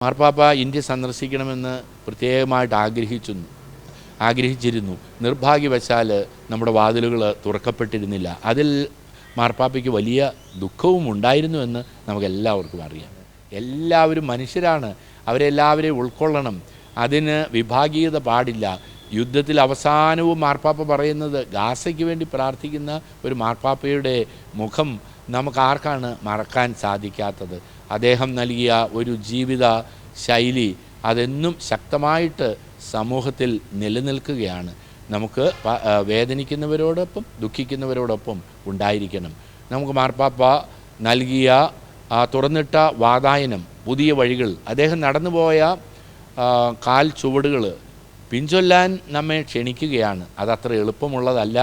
മാർപ്പാപ്പ ഇന്ത്യ സന്ദർശിക്കണമെന്ന് പ്രത്യേകമായിട്ട് ആഗ്രഹിച്ചിരുന്നു. നിർഭാഗ്യവശാൽ നമ്മുടെ വാതിലുകൾ തുറക്കപ്പെട്ടിരുന്നില്ല. അതിൽ മാർപ്പാപ്പയ്ക്ക് വലിയ ദുഃഖവും ഉണ്ടായിരുന്നുവെന്ന് നമുക്കെല്ലാവർക്കും അറിയാം. എല്ലാവരും മനുഷ്യരാണ്, അവരെല്ലാവരെയും ഉൾക്കൊള്ളണം. അതിന് വിഭാഗീയത പാടില്ല. യുദ്ധത്തിൽ അവസാനവും മാർപ്പാപ്പ പറയുന്നത് ഗാസയ്ക്ക് വേണ്ടി പ്രാർത്ഥിക്കുന്ന ഒരു മാർപ്പാപ്പയുടെ മുഖം നമുക്കാർക്കാണ് മറക്കാൻ സാധിക്കാത്തത്? അദ്ദേഹം നൽകിയ ഒരു ജീവിത ശൈലി അതെന്നും ശക്തമായിട്ട് സമൂഹത്തിൽ നിലനിൽക്കുകയാണ്. നമുക്ക് വേദനിക്കുന്നവരോടൊപ്പം ദുഃഖിക്കുന്നവരോടൊപ്പം ഉണ്ടായിരിക്കണം. നമുക്ക് മാർപ്പാപ്പ നൽകിയ തുറന്നിട്ട വാതായനം, പുതിയ വഴികൾ, അദ്ദേഹം നടന്നുപോയ കാൽ ചുവടുകൾ പിൻചൊല്ലാൻ നമ്മെ ക്ഷണിക്കുകയാണ്. അതത്ര എളുപ്പമുള്ളതല്ല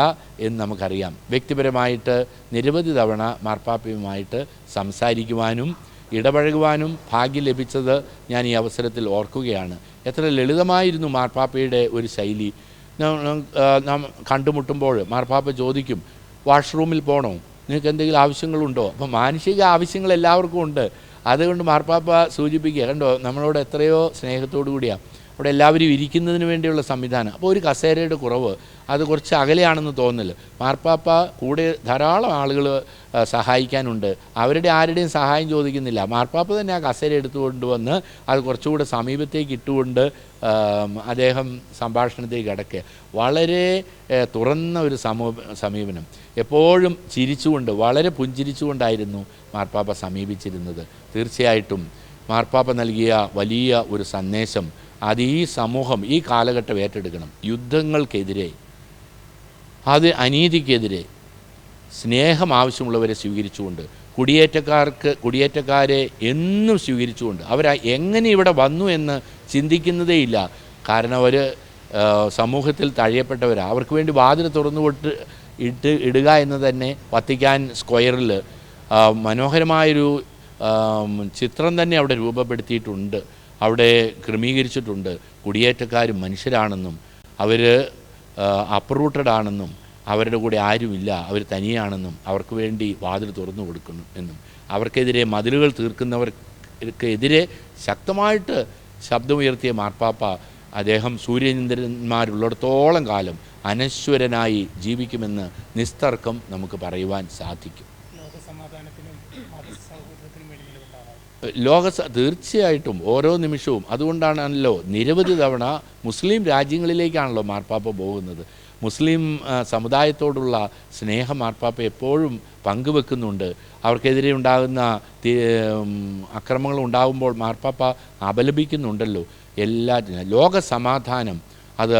എന്ന് നമുക്കറിയാം. വ്യക്തിപരമായിട്ട് നിരവധി തവണ മാർപ്പാപ്പയുമായിട്ട് സംസാരിക്കുവാനും ഇടപഴകുവാനും ഭാഗ്യം ലഭിച്ചത് ഞാൻ ഈ അവസരത്തിൽ ഓർക്കുകയാണ്. എത്ര ലളിതമായിരുന്നു മാർപ്പാപ്പയുടെ ഒരു ശൈലി. നാം കണ്ടുമുട്ടുമ്പോൾ മാർപ്പാപ്പ ചോദിക്കും, വാഷ്റൂമിൽ പോകണോ, നിങ്ങൾക്ക് എന്തെങ്കിലും ആവശ്യങ്ങളുണ്ടോ? അപ്പോൾ മാനുഷിക ആവശ്യങ്ങൾ എല്ലാവർക്കും ഉണ്ട്. അതുകൊണ്ട് മാർപ്പാപ്പ സൂചിപ്പിക്കുക, കണ്ടോ നമ്മളോട് എത്രയോ സ്നേഹത്തോടു കൂടിയാണ് അവിടെ എല്ലാവരും ഇരിക്കുന്നതിന് വേണ്ടിയുള്ള സംവിധാനം. അപ്പോൾ ഒരു കസേരയുടെ കുറവ്, അത് കുറച്ച് അകലെയാണെന്ന് തോന്നൽ. മാർപ്പാപ്പ കൂടെ ധാരാളം ആളുകൾ സഹായിക്കാനുണ്ട്. അവരുടെ ആരുടെയും സഹായം ചോദിക്കുന്നില്ല. മാർപ്പാപ്പ തന്നെ ആ കസേര എടുത്തുകൊണ്ടുവന്ന് അത് കുറച്ചുകൂടെ സമീപത്തേക്ക് ഇട്ടുകൊണ്ട് അദ്ദേഹം സംഭാഷണത്തേക്ക് കടക്കുക. വളരെ തുറന്ന ഒരു സമീപനം. എപ്പോഴും ചിരിച്ചുകൊണ്ട്, വളരെ പുഞ്ചിരിച്ചുകൊണ്ടായിരുന്നു മാർപ്പാപ്പ സമീപിച്ചിരുന്നത്. തീർച്ചയായിട്ടും മാർപ്പാപ്പ നൽകിയ വലിയ ഒരു സന്ദേശം അത് ഈ സമൂഹം, ഈ കാലഘട്ടം ഏറ്റെടുക്കണം. യുദ്ധങ്ങൾക്കെതിരെ, അത് അനീതിക്കെതിരെ സ്നേഹം ആവശ്യമുള്ളവരെ സ്വീകരിച്ചുകൊണ്ട്, കുടിയേറ്റക്കാരെ എന്നും സ്വീകരിച്ചുകൊണ്ട്, എങ്ങനെ ഇവിടെ വന്നു എന്ന് ചിന്തിക്കുന്നതേയില്ല. കാരണം അവർ സമൂഹത്തിൽ തഴയപ്പെട്ടവരാണ്. അവർക്ക് വേണ്ടി വാതിൽ തുറന്നു ഇടുക എന്ന് തന്നെ വത്തിക്കാൻ സ്ക്വയറിൽ മനോഹരമായൊരു ചിത്രം തന്നെ അവിടെ രൂപപ്പെടുത്തിയിട്ടുണ്ട്, അവിടെ ക്രമീകരിച്ചിട്ടുണ്ട്. കുടിയേറ്റക്കാരും മനുഷ്യരാണെന്നും അവർ അപ്രൂട്ടഡ് ആണെന്നും അവരുടെ കൂടെ ആരുമില്ല, അവർ തനിയാണെന്നും അവർക്ക് വേണ്ടി വാതിൽ തുറന്നു കൊടുക്കുന്നു എന്നും അവർക്കെതിരെ മതിലുകൾ തീർക്കുന്നവർക്കെതിരെ ശക്തമായിട്ട് ശബ്ദമുയർത്തിയ മാർപ്പാപ്പ അദ്ദേഹം സൂര്യചന്ദ്രന്മാരുള്ളിടത്തോളം കാലം അനശ്വരനായി ജീവിക്കുമെന്ന് നിസ്തർക്കം നമുക്ക് പറയുവാൻ സാധിക്കും. തീർച്ചയായിട്ടും ഓരോ നിമിഷവും. അതുകൊണ്ടാണല്ലോ നിരവധി തവണ മുസ്ലിം രാജ്യങ്ങളിലേക്കാണല്ലോ മാർപ്പാപ്പ പോകുന്നത്. മുസ്ലിം സമുദായത്തോടുള്ള സ്നേഹം മാർപ്പാപ്പ എപ്പോഴും പങ്കുവെക്കുന്നുണ്ട്. അവർക്കെതിരെ ഉണ്ടാകുന്ന അക്രമങ്ങൾ ഉണ്ടാകുമ്പോൾ മാർപ്പാപ്പ അപലപിക്കുന്നുണ്ടല്ലോ. ലോക സമാധാനം അത്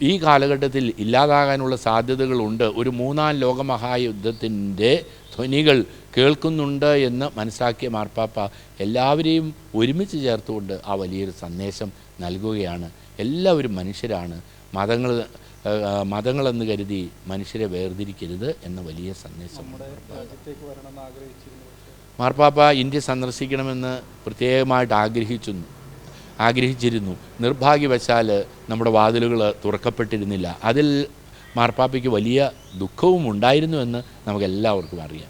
ഈ കാലഘട്ടത്തിൽ ഇല്ലാതാകാനുള്ള സാധ്യതകളുണ്ട്. ഒരു മൂന്നാം ലോകമഹായുദ്ധത്തിൻ്റെ ധ്വനികൾ കേൾക്കുന്നുണ്ട് എന്ന് മനസ്സിലാക്കിയ മാർപ്പാപ്പ എല്ലാവരെയും ഒരുമിച്ച് ചേർത്തുകൊണ്ട് ആ വലിയൊരു സന്ദേശം നൽകുകയാണ്. എല്ലാവരും മനുഷ്യരാണ്, മതങ്ങളെന്ന് കരുതി മനുഷ്യരെ വേർതിരിക്കരുത് എന്ന വലിയ സന്ദേശം മാർപ്പാപ്പ ഇന്ത്യ സന്ദർശിക്കണമെന്ന് പ്രത്യേകമായിട്ട് ആഗ്രഹിച്ചിരുന്നു. നിർഭാഗ്യവശാൽ നമ്മുടെ വാതിലുകൾ തുറക്കപ്പെട്ടിരുന്നില്ല. അതിൽ മാർപ്പാപ്പയ്ക്ക് വലിയ ദുഃഖവും ഉണ്ടായിരുന്നുവെന്ന് നമുക്കെല്ലാവർക്കും അറിയാം.